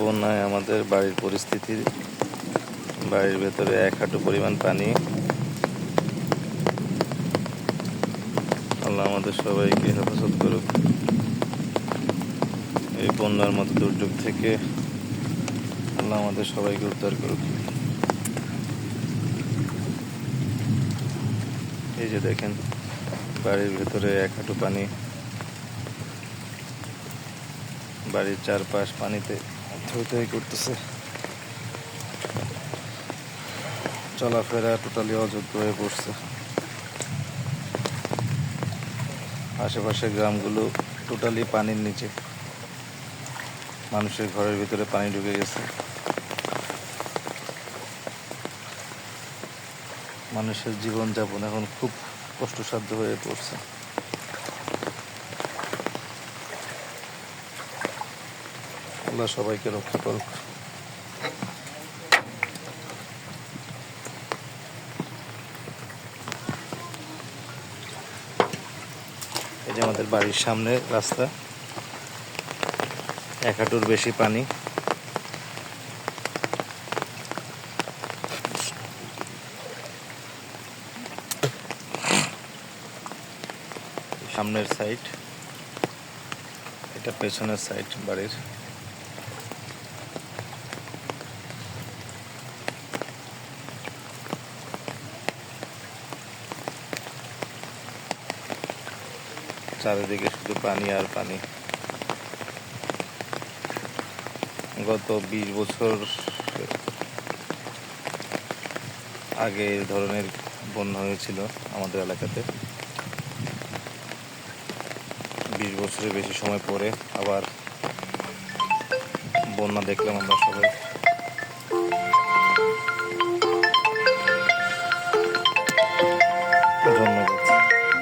বন্যায় আমাদের বাড়ির পরিস্থিতি, বাড়ির ভেতরে 1 হাঁটু পরিমাণ পানি। আল্লাহ আমাদের সবাইকে হেফাজত করুক এই বন্যার মতো দুর্যোগ থেকে। আল্লাহ আমাদের সবাইকে উদ্ধার করুক। এই যে দেখেন বাড়ির ভেতরে 1 হাঁটু পানি, বাড়ির চারপাশ পানিতে থই থই করতেছে, চলাফেরা টোটালি অযোগ্য হয়ে পড়ছে। আশেপাশের গ্রামগুলো টোটালি পানির নিচে, মানুষের ঘরের ভিতরে পানি ঢুকে গেছে। মানুষের জীবনযাপন এখন খুব কষ্টসাধ্য হয়ে পড়ছে। আল্লাহ সবাইকে রক্ষা করুক। এই যে আমাদের বাড়ির সামনে রাস্তা, 1 হাঁটুর বেশি পানি। সামনের সাইড, এটা পেছনের সাইড বাড়ির। চারিদিকে শুধু পানি আর পানি। গত 20 বছর আগে এই ধরনের বন্যা হয়েছিল আমাদের এলাকাতে। 20 বছরের বেশি সময় পরে আবার বন্যা দেখলাম আমরা সবাই।